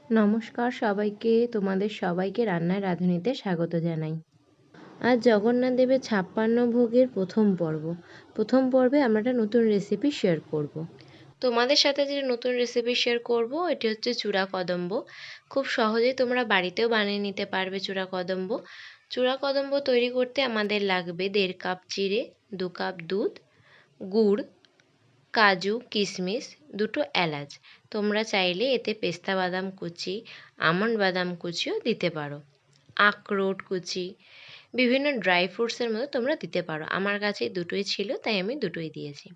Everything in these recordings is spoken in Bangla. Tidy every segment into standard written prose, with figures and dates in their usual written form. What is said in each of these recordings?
নমস্কার সবাইকে, তোমাদের সবাইকে রান্নায় রাঁধুনিতে স্বাগত জানাই। আজ জগন্নাথ দেবের ৫৬ ভোগের প্রথম পর্বে আমরা একটা নতুন রেসিপি শেয়ার করব। তোমাদের সাথে যে নতুন রেসিপি শেয়ার করব এটি হচ্ছে চূড়া কদম্ব। খুব সহজেই তোমরা বাড়িতেও বানিয়ে নিতে পারবে চূড়া কদম্ব। চূড়া কদম্ব তৈরি করতে আমাদের লাগবে ১.৫ কাপ চিড়ে, ২ কাপ দুধ, গুড়, কাজু, কিশমিশ, ২টো এলাচ। তোমরা চাইলে এতে পেস্তা বাদাম কুচি, আমন্ড বাদাম কুচিও দিতে পারো। আখরোট কুচি, বিভিন্ন ড্রাই ফ্রুটসের মধ্যে তোমরা দিতে পারো। আমার কাছে দুটোই ছিল তাই আমি দুটোই দিয়েছি।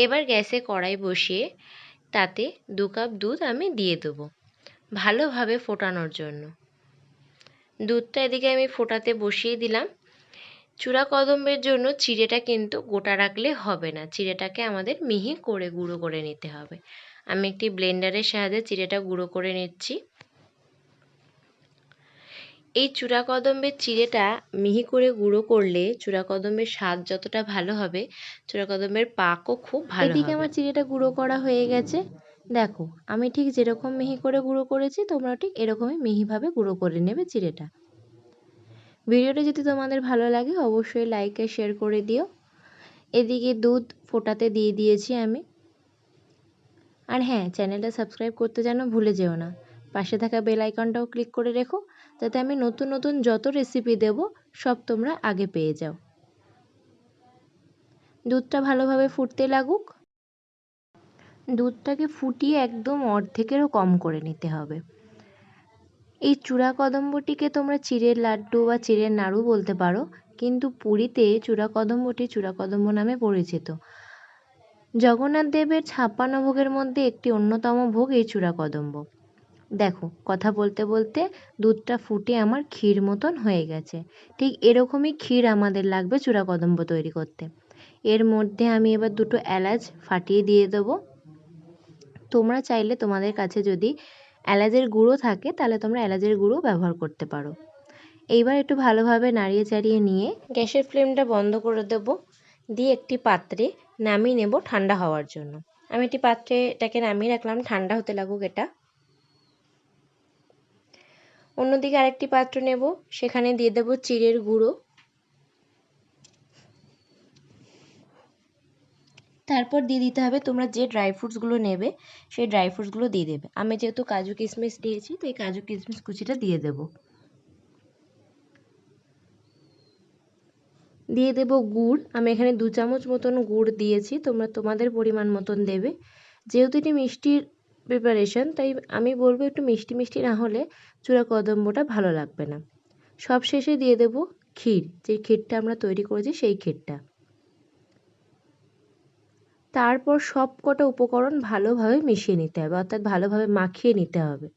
এবার গ্যাসে কড়াই বসিয়ে তাতে ২ কাপ দুধ আমি দিয়ে দেবো ভালোভাবে ফোটানোর জন্য। দুধটা এদিকে আমি ফোটাতে বসিয়ে দিলাম। চূড়া কদম্বের জন্য চিড়েটা কিন্তু গোটা রাখলে হবে না, চিড়েটাকে আমাদের মিহি করে গুঁড়ো করে নিতে হবে। আমি একটি ব্লেন্ডারের সাহায্যে চিড়েটা গুঁড়ো করে নিচ্ছি। এই চূড়া কদম্বের চিড়েটা মিহি করে গুঁড়ো করলে চূড়া কদম্বের স্বাদ যতটা ভালো হবে, চূড়া কদম্বের পাকও খুব ভালো হবে। এদিকে আমার চিড়েটা গুঁড়ো করা হয়ে গেছে। দেখো, আমি ঠিক যেরকম মিহি করে গুঁড়ো করেছি তোমরা ঠিক এরকমই মিহিভাবে গুঁড়ো করে নেবে চিড়েটা। ভিডিওটা যদি তোমাদের ভালো লাগে অবশ্যই লাইক আর শেয়ার করে দিও। এদিকে দুধ ফোটাতে দিয়ে দিয়েছি আমি। আর হ্যাঁ, চ্যানেলটা সাবস্ক্রাইব করতে যেন ভুলে যেও না। পাশে থাকা বেল আইকনটাও ক্লিক করে রেখো, যাতে আমি নতুন নতুন যত রেসিপি দেব সব তোমরা আগে পেয়ে যাও। দুধটা ভালোভাবে ফুটতে লাগুক। দুধটাকে ফুটিয়ে একদম অর্ধেকেরও কম করে নিতে হবে। এই চূড়া কদম্বটিকে তোমরা চিড়ের লাড্ডু বা চিড়ের নাড়ু বলতে পারো, কিন্তু পুরীতে চূড়া কদম্বটি চূড়া কদম্ব নামে পরিচিত। জগন্নাথ দেবের ৫৬ ভোগের মধ্যে একটি অন্যতম ভোগ এই চূড়া কদম্ব। দেখো, কথা বলতে বলতে দুধটা ফুটে আমার ক্ষীর মতন হয়ে গেছে। ঠিক এরকমই ক্ষীর আমাদের লাগবে চূড়া কদম্ব তৈরি করতে। এর মধ্যে আমি এবার ২টো এলাচ ফাটিয়ে দিয়ে দেবো। তোমরা চাইলে তোমাদের কাছে যদি এলাচের গুঁড়ো থাকে তাহলে তোমরা এলাচের গুঁড়ো ব্যবহার করতে পারো। এইবার একটু ভালোভাবে নাড়িয়ে চাড়িয়ে নিয়ে গ্যাসের ফ্লেমটা বন্ধ করে দেব, দিয়ে একটি পাত্রে নামিয়ে নেব ঠান্ডা হওয়ার জন্য। আমি একটি পাত্রে এটাকে নামিয়ে রাখলাম, ঠান্ডা হতে লাগুক এটা। অন্যদিকে আরেকটি পাত্র নেব, সেখানে দিয়ে দেব চিড়ের গুঁড়ো, তারপর দিয়ে দিতে হবে তোমরা যে ড্রাই ফ্রুটসগুলো নেবে সেই ড্রাই ফ্রুটসগুলো দিয়ে দেবে। আমি যেহেতু কাজু কিশমিশ দিয়েছি তো এই কাজু কিশমিশ কুচিটা দিয়ে দেব। দিয়ে দেব গুড়, আমি এখানে ২ চামচ মতন গুড় দিয়েছি, তোমরা তোমাদের পরিমাণ মতন দেবে। যেহেতু এটি মিষ্টির প্রিপারেশন তাই আমি বলবো একটু মিষ্টি মিষ্টি না হলে চূড়া কদম্বটা ভালো লাগবে না। সব শেষে দিয়ে দেব ক্ষীর, যে ক্ষীরটা আমরা তৈরি করেছি সেই ক্ষীরটা। তারপর সব কটা উপকরণ ভালোভাবে মিশিয়ে নিতে হবে, অর্থাৎ ভালোভাবে মাখিয়ে নিতে হবে।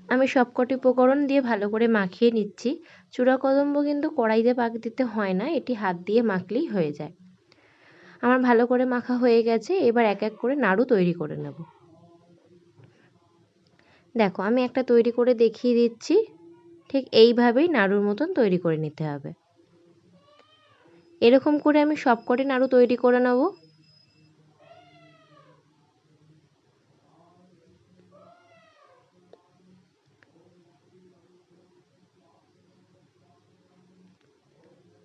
আমি সব কটি উপকরণ দিয়ে ভালো করে মাখিয়ে নিচ্ছি। চূড়া কদম্ব কিন্তু কড়াইতে পাক দিতে হয় না, এটি হাত দিয়ে মাখলেই হয়ে যায়। আমার ভালো করে মাখা হয়ে গেছে, এবার এক এক করে নাড়ু তৈরি করে নেব। দেখো, আমি একটা তৈরি করে দেখিয়ে দিচ্ছি। ঠিক এইভাবেই নাড়ুর মতন তৈরি করে নিতে হবে। এরকম করে আমি সব কটি নাড়ু তৈরি করে নেব।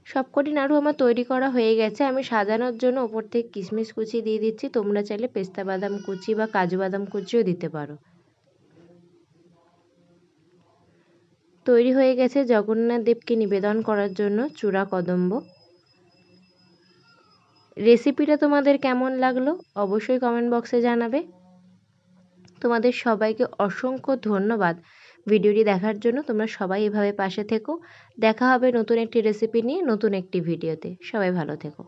সবকটি নাড়ু আমার তৈরি করা হয়ে গেছে। আমি সাজানোর জন্য ওপর থেকে কিশমিশ কুচি দিয়ে দিচ্ছি, তোমরা চাইলে পেস্তা বাদাম কুচি বা কাজু বাদাম কুচিও দিতে পারো। তৈরি হয়ে গেছে জগন্নাথ দেবকে নিবেদন করার জন্য চূড়া কদম্ব। রেসিপিটা তোমাদের কেমন লাগলো অবশ্যই কমেন্ট বক্সে জানাবে। তোমাদের সবাইকে অসংখ্য ধন্যবাদ ভিডিওটি দেখার জন্য। তোমরা সবাই এভাবে পাশে থেকো। দেখা হবে নতুন একটি রেসিপি নিয়ে নতুন একটি ভিডিওতে। সবাই ভালো থেকো।